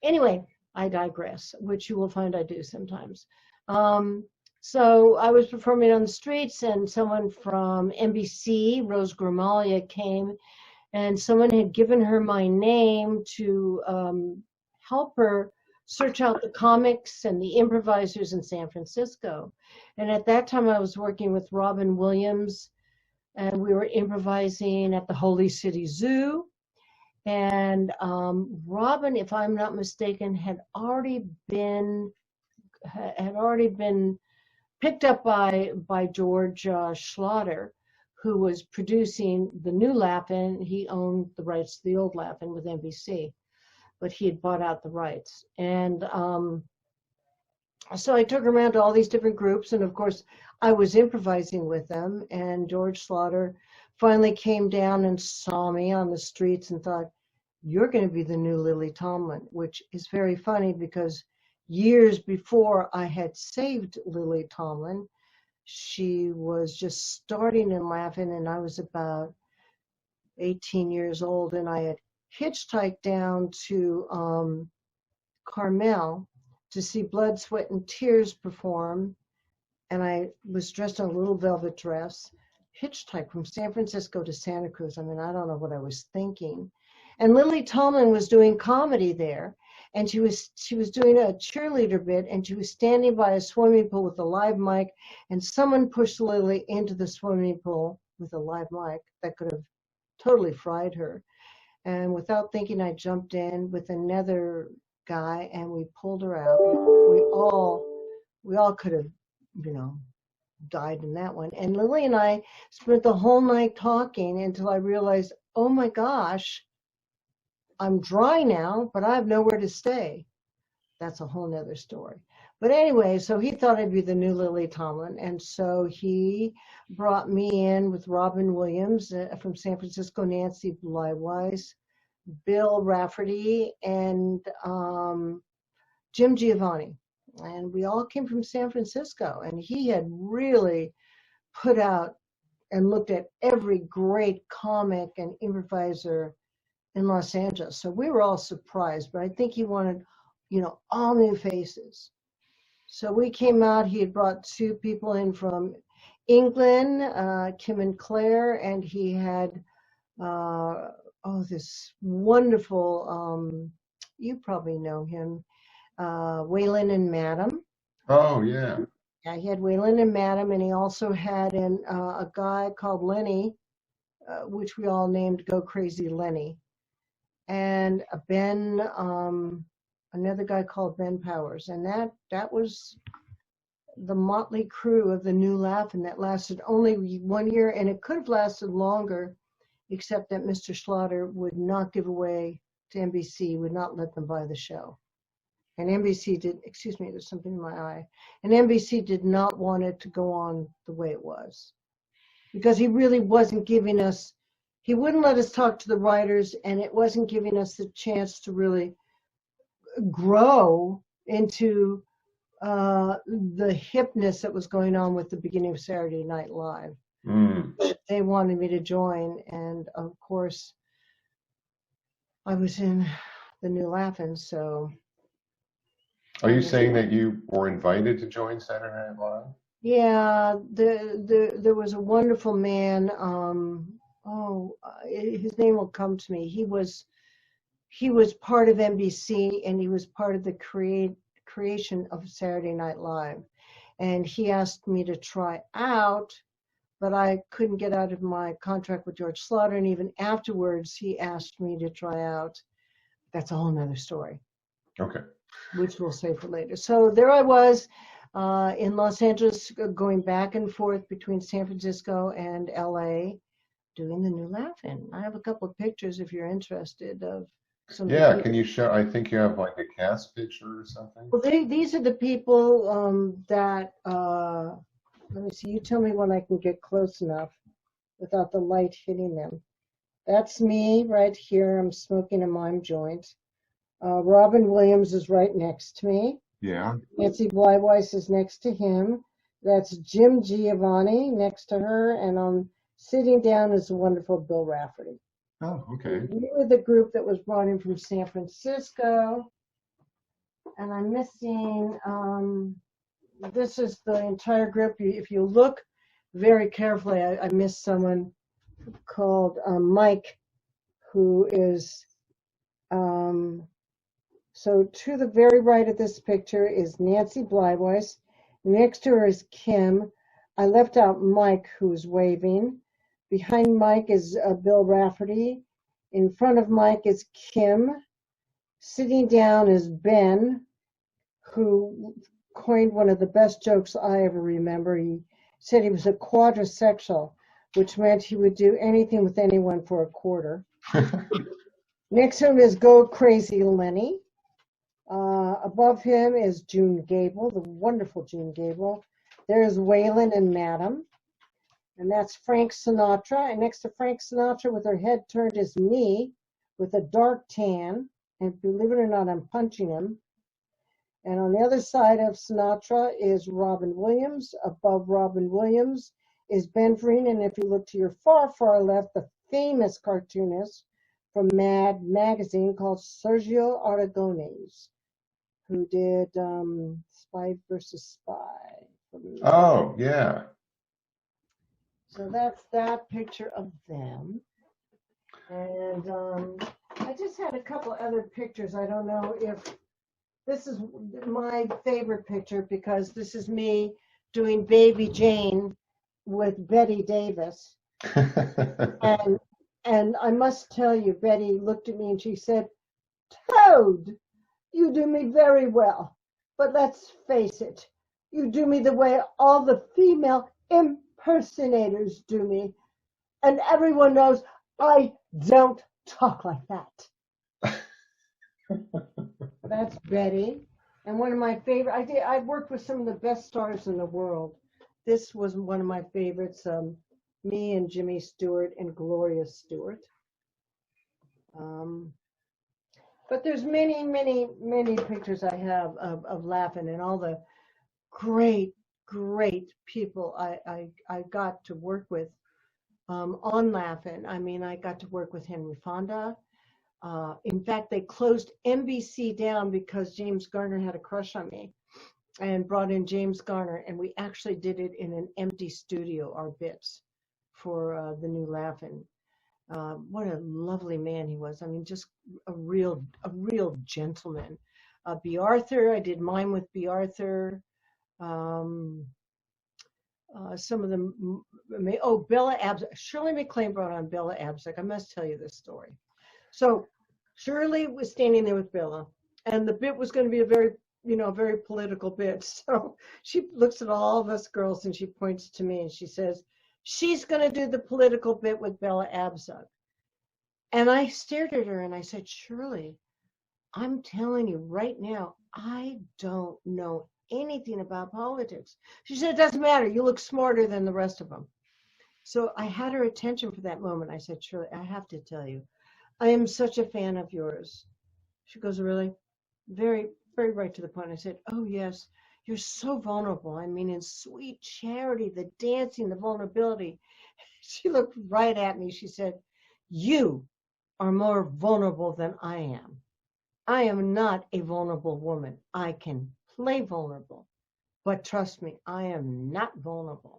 Anyway, I digress, which you will find I do sometimes. So I was performing on the streets, and someone from NBC, Rose Gramalia, came, and someone had given her my name to help her search out the comics and the improvisers in San Francisco. And at that time, I was working with Robin Williams, and we were improvising at the Holy City Zoo. And Robin, if I'm not mistaken, had already been picked up by George Schlatter, who was producing the new Laugh-In. He owned the rights to the old Laugh-In with NBC, but he had bought out the rights. And so I took her around to all these different groups, and of course, I was improvising with them. And George Schlatter finally came down and saw me on the streets and thought, "You're going to be the new Lily Tomlin," which is very funny because years before I had saved Lily Tomlin, she was just starting in Laugh-In, and I was about 18 years old, and I had hitchhiked down to Carmel to see Blood, Sweat, and Tears perform, and I was dressed in a little velvet dress, hitchhiked from San Francisco to Santa Cruz. I mean, I don't know what I was thinking. And Lily Tomlin was doing comedy there, and she was doing a cheerleader bit, and she was standing by a swimming pool with a live mic, and someone pushed Lily into the swimming pool with a live mic that could have totally fried her. And without thinking, I jumped in with another guy, and we pulled her out. We all could have, died in that one. And Lily and I spent the whole night talking until I realized, oh my gosh, I'm dry now, but I have nowhere to stay. That's a whole nother story. But anyway, so he thought I'd be the new Lily Tomlin. And so he brought me in with Robin Williams from San Francisco, Nancy Blywise, Bill Rafferty, and Jim Giovanni. And we all came from San Francisco. And he had really put out and looked at every great comic and improviser in Los Angeles. So we were all surprised, but I think he wanted, all new faces. So we came out, he had brought two people in from England, Kim and Claire, and he had, this wonderful, you probably know him, Waylon and Madam. Oh, yeah. Yeah, he had Waylon and Madam, and he also had a guy called Lenny, which we all named Go Crazy Lenny. And Ben, another guy called Ben Powers. And that was the motley crew of the new Laugh-In that lasted only 1 year, and it could have lasted longer, except that Mr. Schlatter would not give away to NBC, would not let them buy the show. And NBC did, excuse me, there's something in my eye. And NBC did not want it to go on the way it was, because he really wasn't giving us, he wouldn't let us talk to the writers, and it wasn't giving us the chance to really grow into the hipness that was going on with the beginning of Saturday Night Live. They wanted me to join, and of course, I was in the new Laugh-In, so. Are you saying that you were invited to join Saturday Night Live? Yeah, there was a wonderful man. His name will come to me. He was part of NBC, and he was part of the creation of Saturday Night Live. And he asked me to try out, but I couldn't get out of my contract with George Schlatter. And even afterwards, he asked me to try out. That's a whole nother story. Okay. Which we'll save for later. So there I was in Los Angeles, going back and forth between San Francisco and LA, doing the new Laugh-In. I have a couple of pictures if you're interested of some. Yeah, can you show? I think you have like a cast picture or something. Well, these are the people that, let me see, you tell me when I can get close enough without the light hitting them. That's me right here. I'm smoking a mime joint. Robin Williams is right next to me. Yeah. Nancy Blywise is next to him. That's Jim Giovanni next to her, and sitting down is the wonderful Bill Rafferty. Oh, okay. We were the group that was brought in from San Francisco, And I'm missing, this is the entire group. If you look very carefully, I missed someone called Mike, who is, so to the very right of this picture is Nancy Bleiweiss. Next to her is Kim. I left out Mike, who's waving. Behind Mike is Bill Rafferty. In front of Mike is Kim. Sitting down is Ben, who coined one of the best jokes I ever remember. He said he was a quadrisexual, which meant he would do anything with anyone for a quarter. Next to him is Go Crazy Lenny. Above him is June Gable, the wonderful June Gable. There's Waylon and Madam. And that's Frank Sinatra. And next to Frank Sinatra with her head turned is me with a dark tan. And believe it or not, I'm punching him. And on the other side of Sinatra is Robin Williams. Above Robin Williams is Ben Vereen. And if you look to your far, far left, the famous cartoonist from Mad magazine called Sergio Aragonés, who did Spy versus Spy. Oh, yeah. So that's that picture of them. And I just had a couple other pictures. I don't know if this is my favorite picture because this is me doing Baby Jane with Betty Davis. And I must tell you, Betty looked at me and she said, Toad, you do me very well. But let's face it, you do me the way all the female impersonators do me. And everyone knows I don't talk like that. That's Betty. And one of my favorite, I worked with some of the best stars in the world. This was one of my favorites, me and Jimmy Stewart and Gloria Stewart. But there's many, many, many pictures I have of laughing and all the great, great people I got to work with on Laughing. I mean, I got to work with Henry Fonda. In fact, they closed NBC down because James Garner had a crush on me and brought in James Garner, and we actually did it in an empty studio, our bits, for the new Laughing. What a lovely man he was. I mean, just a real gentleman. B. Arthur, I did mine with B. Arthur. Some of them, Bella Abzug. Shirley MacLaine brought on Bella Abzug. I must tell you this story. So Shirley was standing there with Bella, and the bit was going to be a very political bit. So she looks at all of us girls and she points to me and she says, she's going to do the political bit with Bella Abzug. And I stared at her and I said, Shirley, I'm telling you right now, I don't know anything about politics. She said, it doesn't matter. You look smarter than the rest of them. So I had her attention for that moment. I said, Shirley, I have to tell you, I am such a fan of yours. She goes, really? Very, very right to the point. I said, oh, yes, you're so vulnerable. I mean, in Sweet Charity, the dancing, the vulnerability. She looked right at me. She said, you are more vulnerable than I am. I am not a vulnerable woman. I can play vulnerable. But trust me, I am not vulnerable.